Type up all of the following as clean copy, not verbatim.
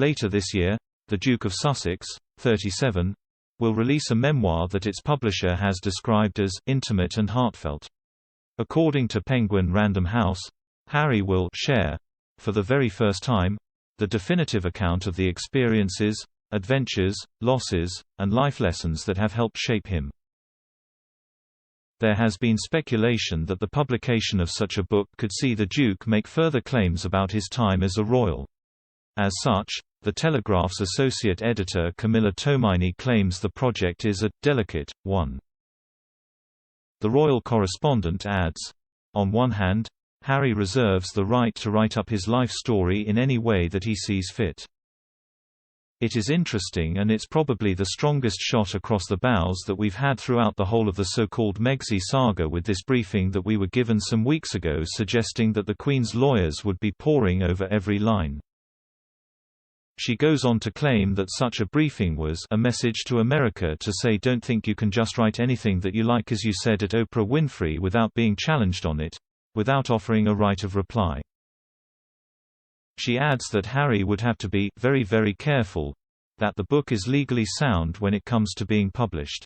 Later this year, the Duke of Sussex, 37, will release a memoir that its publisher has described as intimate and heartfelt. According to Penguin Random House, Harry will share, for the very first time, the definitive account of the experiences, adventures, losses, and life lessons that have helped shape him. There has been speculation that the publication of such a book could see the Duke make further claims about his time as a royal. As such, The Telegraph's associate editor Camilla Tomaini claims the project is a delicate one. The royal correspondent adds, "On one hand, Harry reserves the right to write up his life story in any way that he sees fit. It is interesting, and it's probably the strongest shot across the bows that we've had throughout the whole of the so-called Megsy saga, with this briefing that we were given some weeks ago suggesting that the Queen's lawyers would be poring over every line." She goes on to claim that such a briefing was a message to America to say, don't think you can just write anything that you like, as you said at Oprah Winfrey, without being challenged on it, without offering a right of reply. She adds that Harry would have to be very, very careful that the book is legally sound when it comes to being published.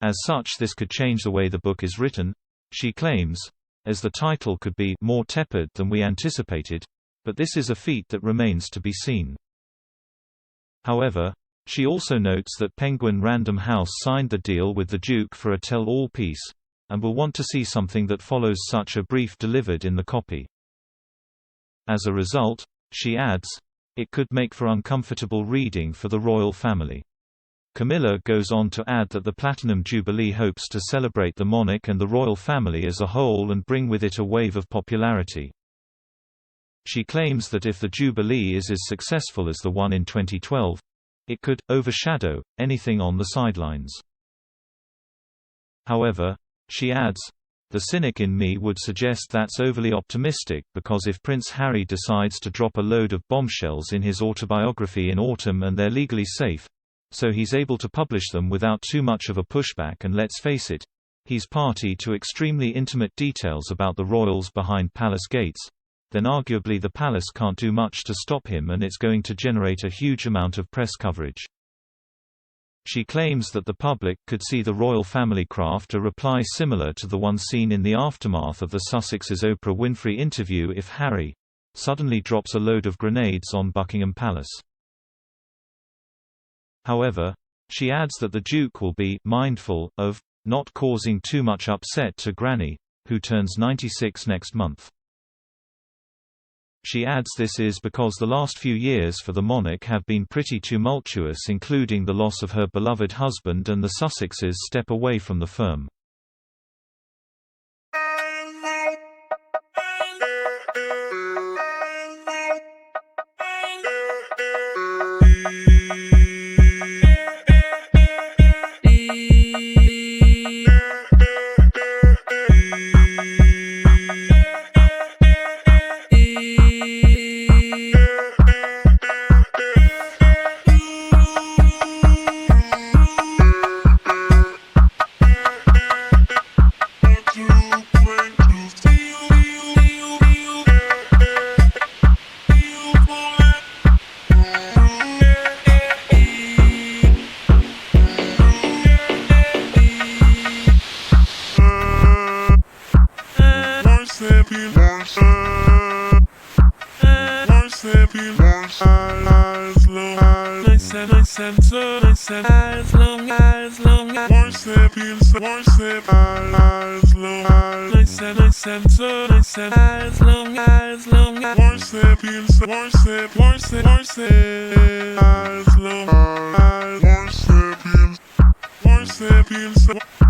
As such, this could change the way the book is written, she claims, as the title could be more tepid than we anticipated, but this is a feat that remains to be seen. However, she also notes that Penguin Random House signed the deal with the Duke for a tell-all piece, and will want to see something that follows such a brief delivered in the copy. As a result, she adds, it could make for uncomfortable reading for the royal family. Camilla goes on to add that the Platinum Jubilee hopes to celebrate the monarch and the royal family as a whole and bring with it a wave of popularity. She claims that if the Jubilee is as successful as the one in 2012, it could overshadow anything on the sidelines. However, she adds, the cynic in me would suggest that's overly optimistic, because if Prince Harry decides to drop a load of bombshells in his autobiography in autumn and they're legally safe, so he's able to publish them without too much of a pushback, and let's face it, he's party to extremely intimate details about the royals behind palace gates, then arguably the palace can't do much to stop him, and it's going to generate a huge amount of press coverage. She claims that the public could see the royal family craft a reply similar to the one seen in the aftermath of the Sussex's Oprah Winfrey interview if Harry suddenly drops a load of grenades on Buckingham Palace. However, she adds that the Duke will be mindful of not causing too much upset to Granny, who turns 96 next month. She adds this is because the last few years for the monarch have been pretty tumultuous, including the loss of her beloved husband and the Sussexes' step away from the firm. More sapiens.